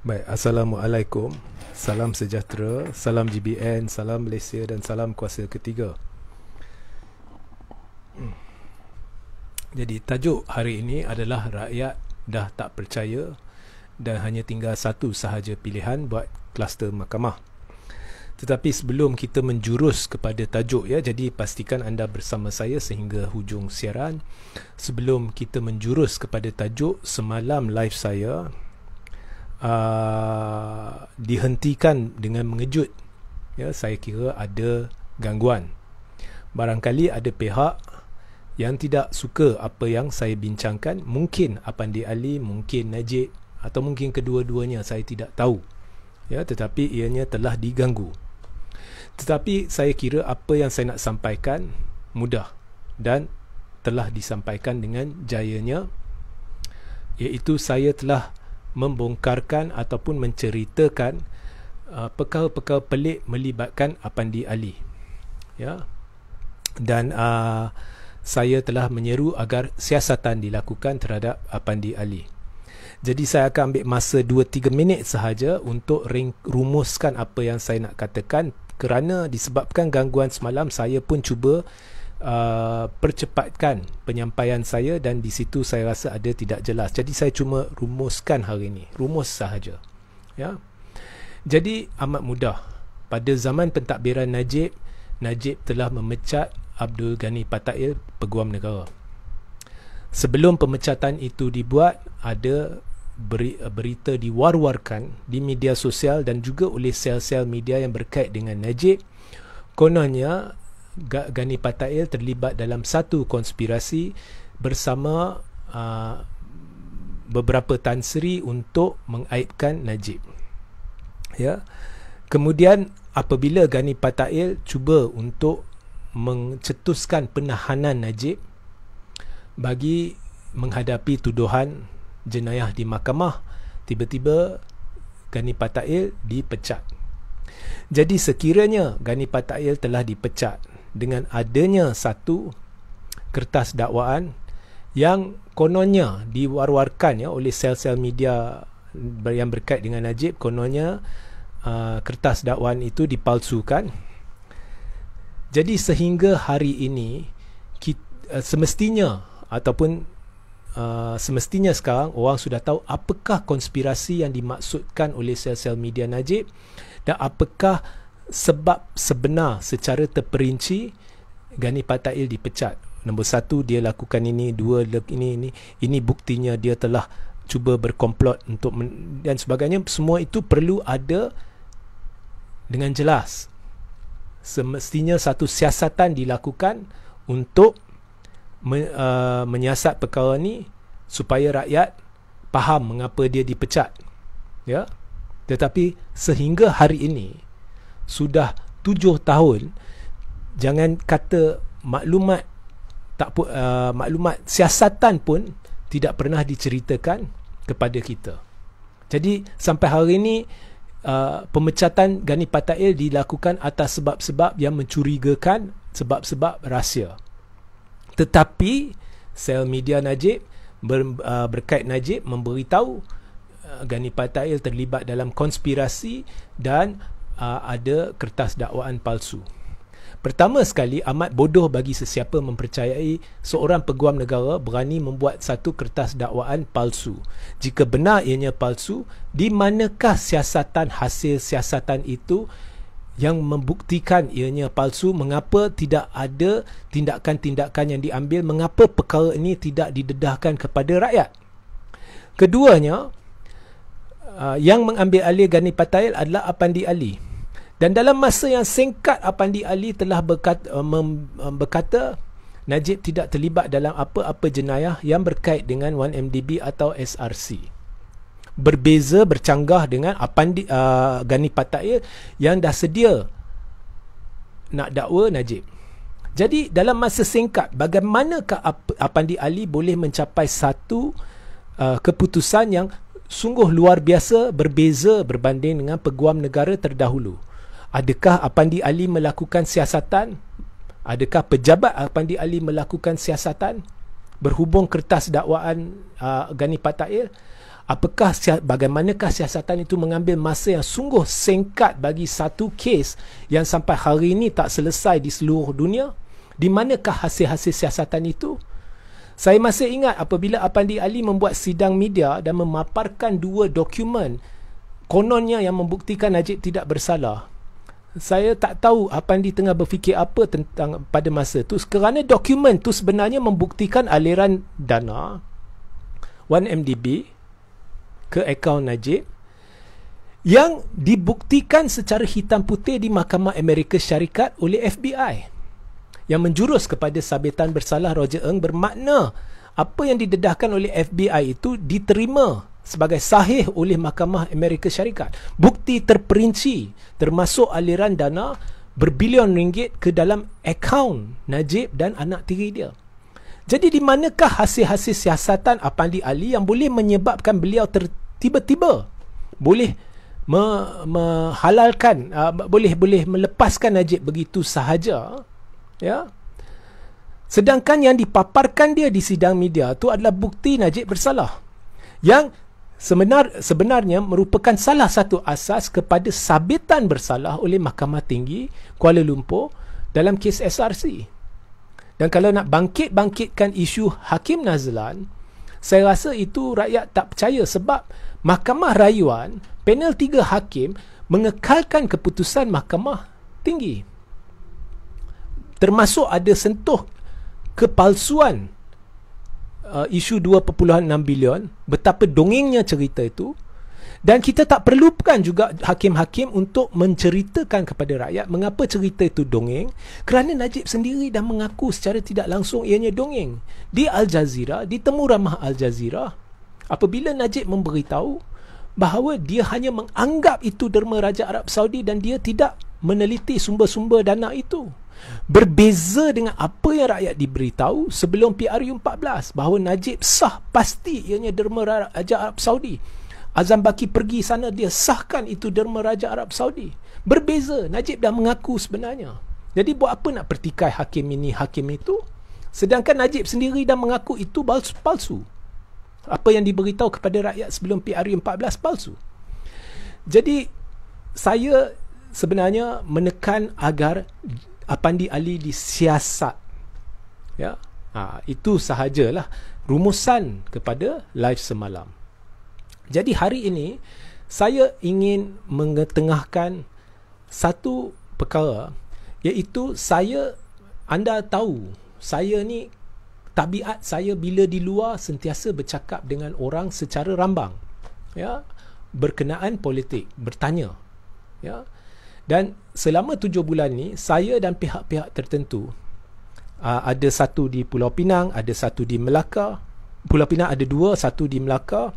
Baik, Assalamualaikum. Salam sejahtera, salam GBN, salam Malaysia dan salam kuasa ketiga. Jadi tajuk hari ini adalah rakyat dah tak percaya dan hanya tinggal satu sahaja pilihan buat kluster mahkamah. Tetapi sebelum kita menjurus kepada tajuk jadi pastikan anda bersama saya sehingga hujung siaran. Sebelum kita menjurus kepada tajuk, semalam live saya dihentikan dengan mengejut. Saya kira ada gangguan. Barangkali ada pihak yang tidak suka apa yang saya bincangkan. Mungkin Apandi Ali, mungkin Najib, atau mungkin kedua-duanya, saya tidak tahu. Tetapi ianya telah diganggu. Tetapi saya kira apa yang saya nak sampaikan mudah dan telah disampaikan dengan jayanya, iaitu saya telah membongkarkan ataupun menceritakan perkara-perkara pelik melibatkan Apandi Ali. Dan saya telah menyeru agar siasatan dilakukan terhadap Apandi Ali. Jadi saya akan ambil masa 2-3 minit sahaja untuk rumuskan apa yang saya nak katakan, kerana disebabkan gangguan semalam saya pun cuba percepatkan penyampaian saya dan di situ saya rasa ada tidak jelas. Jadi saya cuma rumuskan hari ini, rumus sahaja. Jadi amat mudah. Pada zaman pentadbiran Najib telah memecat Abdul Ghani Patail, Peguam Negara. Sebelum pemecatan itu dibuat, ada berita diwar-warkan di media sosial dan juga oleh sel-sel media yang berkait dengan Najib. Kononnya Ghani Patail terlibat dalam satu konspirasi bersama beberapa Tan Sri untuk mengaibkan Najib. Kemudian apabila Ghani Patail cuba untuk mencetuskan penahanan Najib bagi menghadapi tuduhan jenayah di mahkamah, tiba-tiba Ghani Patail dipecat. Jadi sekiranya Ghani Patail telah dipecat dengan adanya satu kertas dakwaan yang kononnya diwar-warkan oleh sel-sel media yang berkait dengan Najib, kononnya kertas dakwaan itu dipalsukan. Jadi sehingga hari ini semestinya sekarang orang sudah tahu apakah konspirasi yang dimaksudkan oleh sel-sel media Najib dan apakah sebab sebenar secara terperinci Ghani Patail dipecat. Nombor satu, dia lakukan ini. Dua, ini buktinya dia telah cuba berkomplot untuk dan sebagainya. Semua itu perlu ada dengan jelas. Semestinya satu siasatan dilakukan untuk menyiasat perkara ni supaya rakyat faham mengapa dia dipecat. Tetapi sehingga hari ini sudah 7 tahun, jangan kata maklumat siasatan pun tidak pernah diceritakan kepada kita. Jadi sampai hari ini pemecatan Ghani Patail dilakukan atas sebab-sebab yang mencurigakan, sebab-sebab rahsia. Tetapi sel media Najib berkait Najib memberitahu Ghani Patail terlibat dalam konspirasi dan ada kertas dakwaan palsu. Pertama sekali, amat bodoh bagi sesiapa mempercayai seorang peguam negara berani membuat satu kertas dakwaan palsu. Jika benar ianya palsu, di manakah hasil siasatan itu yang membuktikan ianya palsu? Mengapa tidak ada tindakan-tindakan yang diambil? Mengapa perkara ini tidak didedahkan kepada rakyat? Keduanya, yang mengambil alih Ghani Patail adalah Apandi Ali. Dan dalam masa yang singkat, Apandi Ali telah berkata Najib tidak terlibat dalam apa-apa jenayah yang berkait dengan 1MDB atau SRC. Berbeza, bercanggah dengan Ghani Patail yang dah sedia nak dakwa Najib. Jadi dalam masa singkat, bagaimanakah Apandi Ali boleh mencapai satu keputusan yang sungguh luar biasa, berbeza berbanding dengan peguam negara terdahulu? Adakah Apandi Ali melakukan siasatan? Adakah pejabat Apandi Ali melakukan siasatan? berhubung kertas dakwaan Gani Patail, bagaimanakah siasatan itu mengambil masa yang sungguh singkat bagi satu kes yang sampai hari ini tak selesai di seluruh dunia? Di manakah hasil-hasil siasatan itu? Saya masih ingat apabila Apandi Ali membuat sidang media dan memaparkan 2 dokumen kononnya yang membuktikan Najib tidak bersalah. Saya tak tahu Apandi tengah berfikir apa tentang pada masa itu, kerana dokumen tu sebenarnya membuktikan aliran dana 1MDB ke akaun Najib yang dibuktikan secara hitam putih di Mahkamah Amerika Syarikat oleh FBI, yang menjurus kepada sabitan bersalah Roger Ng, bermakna apa yang didedahkan oleh FBI itu diterima sebagai sahih oleh Mahkamah Amerika Syarikat. Bukti terperinci termasuk aliran dana berbilion ringgit ke dalam akaun Najib dan anak tiri dia. Jadi di manakah hasil-hasil siasatan Apandi Ali yang boleh menyebabkan beliau tiba-tiba boleh menghalalkan, boleh melepaskan Najib begitu sahaja, ya? Sedangkan yang dipaparkan dia di sidang media tu adalah bukti Najib bersalah, yang sebenarnya merupakan salah satu asas kepada sabitan bersalah oleh Mahkamah Tinggi Kuala Lumpur dalam kes SRC. Dan kalau nak bangkitkan isu Hakim Nazlan, saya rasa itu rakyat tak percaya, sebab Mahkamah Rayuan, panel 3 hakim mengekalkan keputusan Mahkamah Tinggi, termasuk ada sentuh kepalsuan isu 2.6 bilion, betapa dongengnya cerita itu. Dan kita tak perlukan juga hakim-hakim untuk menceritakan kepada rakyat mengapa cerita itu dongeng, kerana Najib sendiri dah mengaku secara tidak langsung ianya dongeng. Di Al Jazeera, di temu ramah Al Jazeera, apabila Najib memberitahu bahawa dia hanya menganggap itu derma Raja Arab Saudi dan dia tidak meneliti sumber-sumber dana itu. Berbeza dengan apa yang rakyat diberitahu sebelum PRU 14, bahawa Najib sah pasti ianya derma Raja Arab Saudi. Azam Baki pergi sana, dia sahkan itu derma Raja Arab Saudi. Berbeza, Najib dah mengaku sebenarnya. Jadi buat apa nak pertikai hakim ini, hakim itu, sedangkan Najib sendiri dah mengaku itu palsu. Apa yang diberitahu kepada rakyat sebelum PRU 14 palsu. Jadi saya sebenarnya menekan agar Apandi Ali disiasat, ya. Itu sahajalah rumusan kepada live semalam. Jadi hari ini saya ingin mengetengahkan satu perkara, iaitu anda tahu saya ni, tabiat saya bila di luar sentiasa bercakap dengan orang secara rambang, ya, berkenaan politik, bertanya, ya. Dan selama 7 bulan ni, saya dan pihak-pihak tertentu, ada satu di Pulau Pinang, ada satu di Melaka. Pulau Pinang ada 2, satu di Melaka.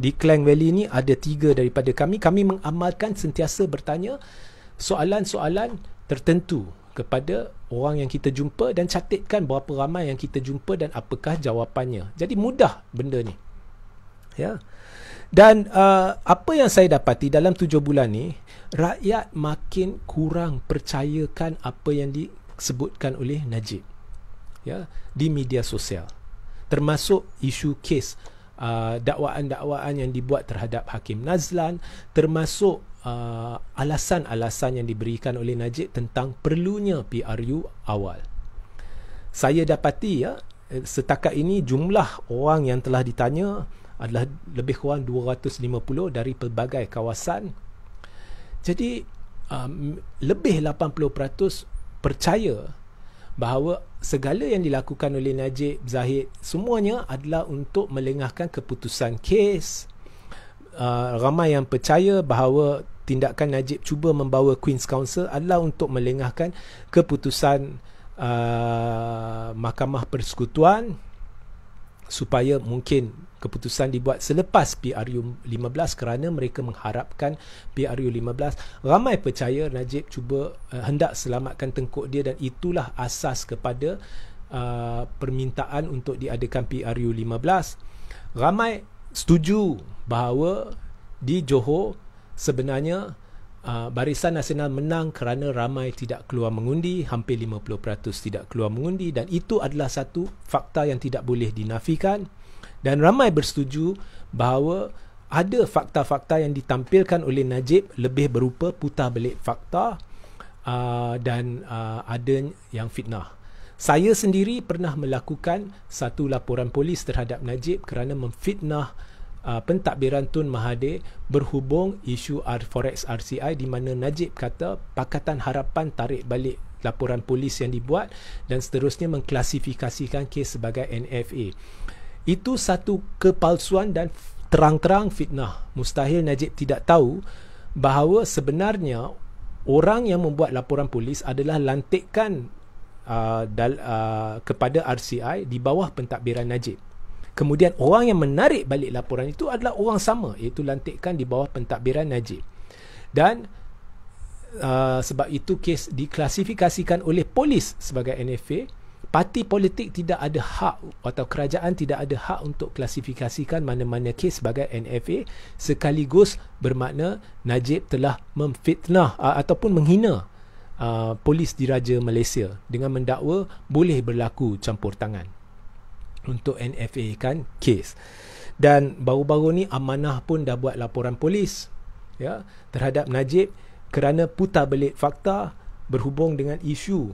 Di Klang Valley ni ada 3 daripada kami. Kami mengamalkan sentiasa bertanya soalan-soalan tertentu kepada orang yang kita jumpa dan catatkan berapa ramai yang kita jumpa dan apakah jawapannya. Jadi mudah benda ni, ya. Dan apa yang saya dapati dalam 7 bulan ni, rakyat makin kurang percayakan apa yang disebutkan oleh Najib, ya, di media sosial, termasuk isu kes dakwaan-dakwaan yang dibuat terhadap Hakim Nazlan, termasuk alasan-alasan yang diberikan oleh Najib tentang perlunya PRU awal. Saya dapati, ya, setakat ini jumlah orang yang telah ditanya adalah lebih kurang 250 dari pelbagai kawasan. Jadi lebih 80% percaya bahawa segala yang dilakukan oleh Najib Zahid semuanya adalah untuk melengahkan keputusan kes. Ramai yang percaya bahawa tindakan Najib cuba membawa Queen's Counsel adalah untuk melengahkan keputusan Mahkamah Persekutuan, supaya mungkin keputusan dibuat selepas PRU 15, kerana mereka mengharapkan PRU 15. Ramai percaya Najib cuba hendak selamatkan tengkuk dia, dan itulah asas kepada permintaan untuk diadakan PRU 15. Ramai setuju bahawa di Johor sebenarnya Barisan Nasional menang kerana ramai tidak keluar mengundi, hampir 50% tidak keluar mengundi, dan itu adalah satu fakta yang tidak boleh dinafikan, dan ramai bersetuju bahawa ada fakta-fakta yang ditampilkan oleh Najib lebih berupa putar belik fakta dan ada yang fitnah. Saya sendiri pernah melakukan satu laporan polis terhadap Najib kerana memfitnah pentadbiran Tun Mahathir berhubung isu Forex RCI, di mana Najib kata Pakatan Harapan tarik balik laporan polis yang dibuat dan seterusnya mengklasifikasikan kes sebagai NFA. Itu satu kepalsuan dan terang-terang fitnah. Mustahil Najib tidak tahu bahawa sebenarnya orang yang membuat laporan polis adalah lantikan kepada RCI di bawah pentadbiran Najib. Kemudian orang yang menarik balik laporan itu adalah orang sama, iaitu lantikan di bawah pentadbiran Najib. Dan sebab itu kes diklasifikasikan oleh polis sebagai NFA. Parti politik tidak ada hak atau kerajaan tidak ada hak untuk klasifikasikan mana-mana kes sebagai NFA, sekaligus bermakna Najib telah memfitnah ataupun menghina polis diraja Malaysia dengan mendakwa boleh berlaku campur tangan untuk NFA kan kes. Dan baru-baru ni Amanah pun dah buat laporan polis ya terhadap Najib kerana putar belik fakta berhubung dengan isu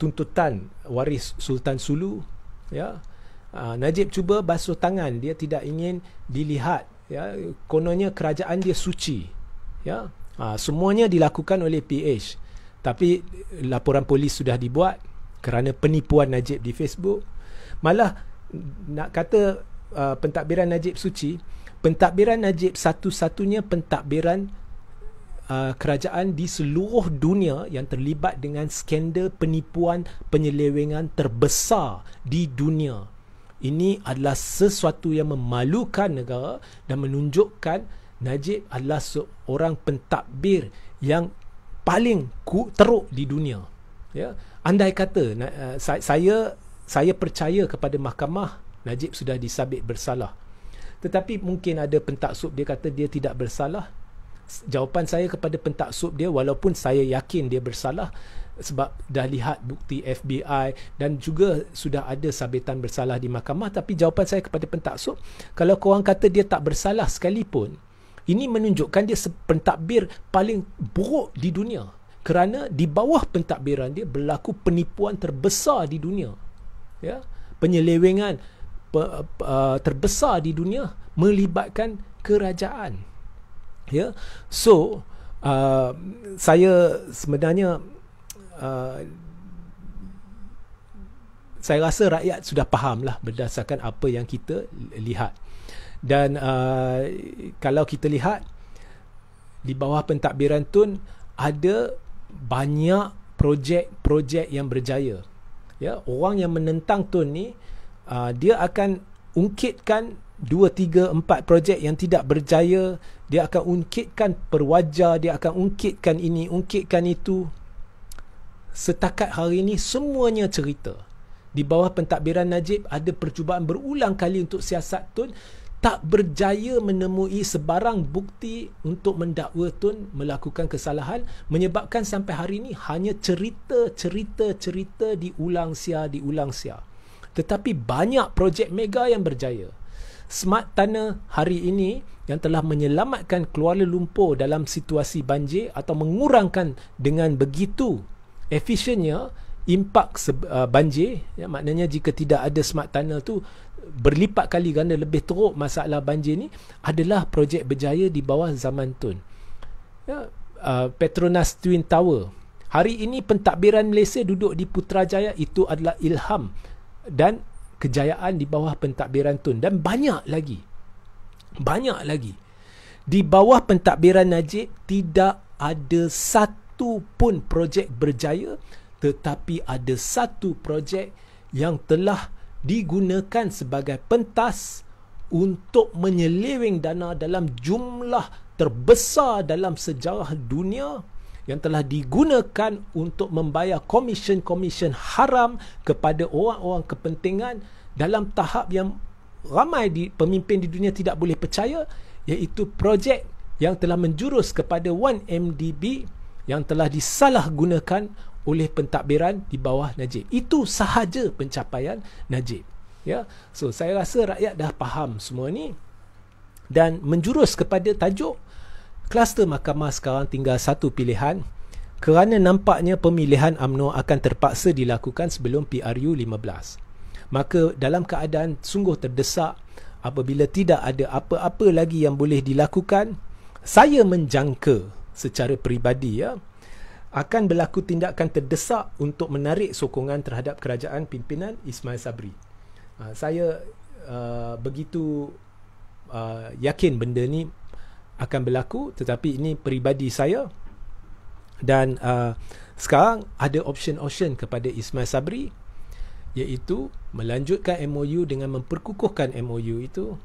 tuntutan waris Sultan Sulu ya. Najib cuba basuh tangan, dia tidak ingin dilihat ya, kononnya kerajaan dia suci ya. Semuanya dilakukan oleh PH, tapi laporan polis sudah dibuat kerana penipuan Najib di Facebook. Malah nak kata pentadbiran Najib suci, pentadbiran Najib satu-satunya pentadbiran kerajaan di seluruh dunia yang terlibat dengan skandal penipuan penyelewengan terbesar di dunia. Ini adalah sesuatu yang memalukan negara dan menunjukkan Najib adalah seorang pentadbir yang paling teruk di dunia ya. Andai kata saya percaya kepada mahkamah Najib sudah disabit bersalah, tetapi mungkin ada pentaksub dia kata dia tidak bersalah. Jawapan saya kepada pentaksub dia, walaupun saya yakin dia bersalah sebab dah lihat bukti FBI dan juga sudah ada sabitan bersalah di mahkamah, tapi jawapan saya kepada pentaksub, kalau korang kata dia tak bersalah sekalipun, ini menunjukkan dia pentadbir paling buruk di dunia, kerana di bawah pentadbiran dia berlaku penipuan terbesar di dunia ya, penyelewengan terbesar di dunia melibatkan kerajaan ya. So saya sebenarnya saya rasa rakyat sudah faham lah berdasarkan apa yang kita lihat. Dan kalau kita lihat di bawah pentadbiran Tun ada banyak projek-projek yang berjaya ya. Orang yang menentang Tun ni dia akan ungkitkan 2, 3, 4 projek yang tidak berjaya. Dia akan ungkitkan perwajar, dia akan ungkitkan ini, ungkitkan itu. Setakat hari ini semuanya cerita. Di bawah pentadbiran Najib ada percubaan berulang kali untuk siasat Tun, tak berjaya menemui sebarang bukti untuk mendakwa Tun melakukan kesalahan, menyebabkan sampai hari ini hanya cerita diulang sia. Tetapi banyak projek mega yang berjaya. Smart Tunnel hari ini yang telah menyelamatkan Kuala Lumpur dalam situasi banjir atau mengurangkan dengan begitu efisiennya impak banjir ya, maknanya jika tidak ada Smart Tunnel tu berlipat kali ganda lebih teruk masalah banjir ni, adalah projek berjaya di bawah zaman Tun ya. Petronas Twin Tower, hari ini pentadbiran Malaysia duduk di Putrajaya, itu adalah ilham dan kejayaan di bawah pentadbiran Tun. Dan banyak lagi di bawah pentadbiran Najib tidak ada satu pun projek berjaya, tetapi ada satu projek yang telah digunakan sebagai pentas untuk menyeleweng dana dalam jumlah terbesar dalam sejarah dunia, yang telah digunakan untuk membayar komisen-komisen haram kepada orang-orang kepentingan dalam tahap yang ramai pemimpin di dunia tidak boleh percaya, iaitu projek yang telah menjurus kepada 1MDB yang telah disalahgunakan oleh pentadbiran di bawah Najib. Itu sahaja pencapaian Najib. Ya, so saya rasa rakyat dah faham semua ni dan menjurus kepada tajuk kluster mahkamah sekarang tinggal satu pilihan kerana nampaknya pemilihan UMNO akan terpaksa dilakukan sebelum PRU 15. Maka dalam keadaan sungguh terdesak, apabila tidak ada apa-apa lagi yang boleh dilakukan, saya menjangka secara peribadi akan berlaku tindakan terdesak untuk menarik sokongan terhadap kerajaan pimpinan Ismail Sabri. Saya begitu yakin benda ni akan berlaku, tetapi ini peribadi saya. Dan sekarang ada option kepada Ismail Sabri, iaitu melanjutkan MOU dengan memperkukuhkan MOU itu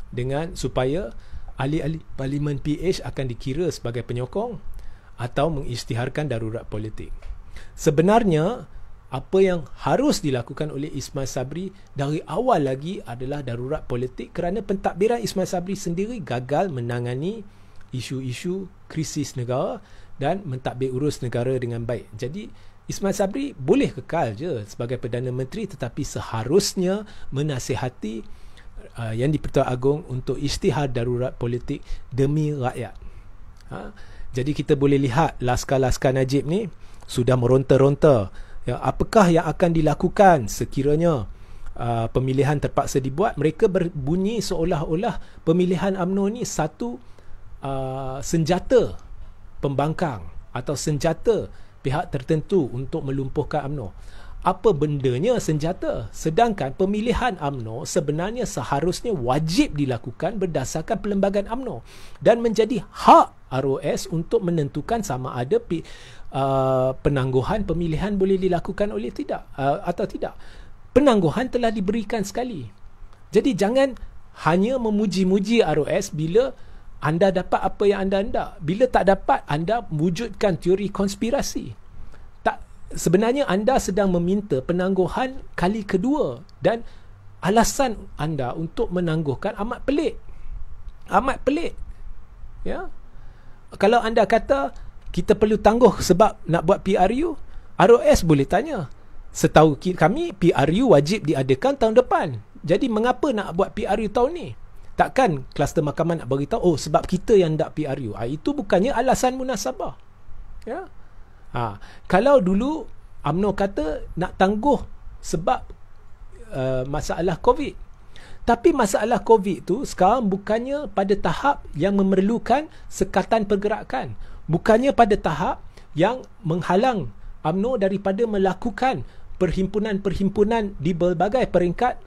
dengan supaya ahli-ahli Parlimen PH akan dikira sebagai penyokong atau mengisytiharkan darurat politik. Sebenarnya apa yang harus dilakukan oleh Ismail Sabri dari awal lagi adalah darurat politik, kerana pentadbiran Ismail Sabri sendiri gagal menangani isu-isu krisis negara dan mentadbir urus negara dengan baik. Jadi Ismail Sabri boleh kekal je sebagai Perdana Menteri, tetapi seharusnya menasihati Yang di-Pertuan Agong untuk isytihar darurat politik demi rakyat. Jadi kita boleh lihat laskar-laskar Najib ni sudah meronta-ronta. Apakah yang akan dilakukan sekiranya pemilihan terpaksa dibuat? Mereka berbunyi seolah-olah pemilihan UMNO ni satu senjata pembangkang atau senjata pihak tertentu untuk melumpuhkan UMNO. Apa bendanya senjata? Sedangkan pemilihan UMNO sebenarnya seharusnya wajib dilakukan berdasarkan perlembagaan UMNO dan menjadi hak ROS untuk menentukan sama ada penangguhan pemilihan boleh dilakukan oleh tidak atau tidak. Penangguhan telah diberikan sekali. Jadi jangan hanya memuji-muji ROS bila anda dapat apa yang anda hendak. Bila tak dapat, anda wujudkan teori konspirasi. Sebenarnya anda sedang meminta penangguhan kali kedua dan alasan anda untuk menangguhkan amat pelik. Amat pelik. Ya. Kalau anda kata kita perlu tangguh sebab nak buat PRU, ROS boleh tanya. Setahu kami PRU wajib diadakan tahun depan. Jadi mengapa nak buat PRU tahun ni? Takkan kluster mahkamah nak beritahu sebab kita yang nak PRU. Itu bukannya alasan munasabah. Ya. Kalau dulu UMNO kata nak tangguh sebab masalah COVID. Tapi masalah COVID tu sekarang bukannya pada tahap yang memerlukan sekatan pergerakan. Bukannya pada tahap yang menghalang UMNO daripada melakukan perhimpunan-perhimpunan di berbagai peringkat,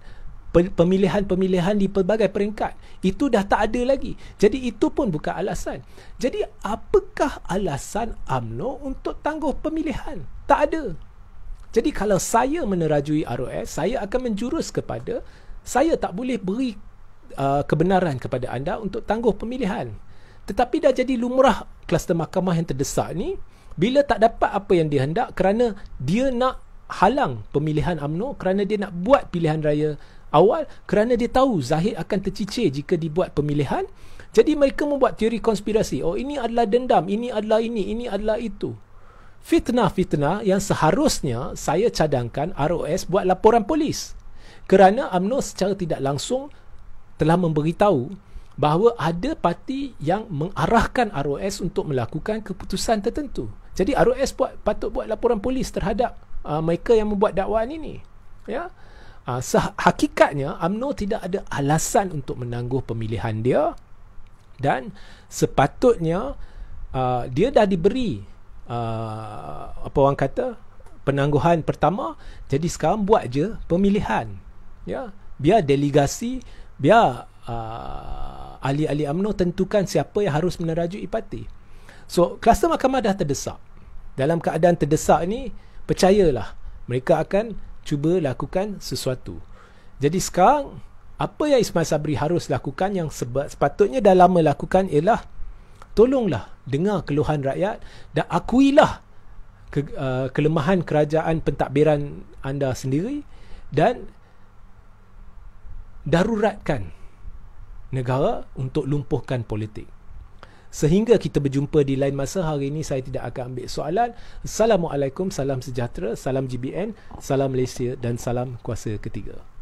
pemilihan-pemilihan di pelbagai peringkat. Itu dah tak ada lagi. Jadi itu pun bukan alasan. Jadi apakah alasan UMNO untuk tangguh pemilihan? Tak ada. Jadi kalau saya menerajui ROS, saya akan menjurus kepada saya tak boleh beri kebenaran kepada anda untuk tangguh pemilihan. Tetapi dah jadi lumrah kluster mahkamah yang terdesak ni, bila tak dapat apa yang dia hendak kerana dia nak halang pemilihan UMNO, kerana dia nak buat pilihan raya awal, kerana dia tahu Zahid akan tercicir jika dibuat pemilihan. Jadi mereka membuat teori konspirasi. Oh, ini adalah dendam, ini adalah ini adalah itu. Fitnah-fitnah yang seharusnya saya cadangkan ROS buat laporan polis. Kerana UMNO secara tidak langsung telah memberitahu bahawa ada parti yang mengarahkan ROS untuk melakukan keputusan tertentu. Jadi ROS patut buat laporan polis terhadap mereka yang membuat dakwaan ini. Ya. Hakikatnya UMNO tidak ada alasan untuk menangguh pemilihan dia dan sepatutnya dia dah diberi apa orang kata penangguhan pertama, jadi sekarang buat je pemilihan. Ya, biar delegasi, biar ahli-ahli UMNO tentukan siapa yang harus menerajui parti. So kluster mahkamah dah terdesak. Dalam keadaan terdesak ni, percayalah mereka akan cuba lakukan sesuatu. Jadi sekarang apa yang Ismail Sabri harus lakukan, yang sepatutnya dah lama lakukan, ialah tolonglah dengar keluhan rakyat dan akuilah kelemahan kerajaan pentadbiran anda sendiri dan daruratkan negara untuk lumpuhkan politik. Sehingga kita berjumpa di lain masa. Hari ini saya tidak akan ambil soalan. Assalamualaikum, salam sejahtera, salam GBN, salam Malaysia dan salam kuasa ketiga.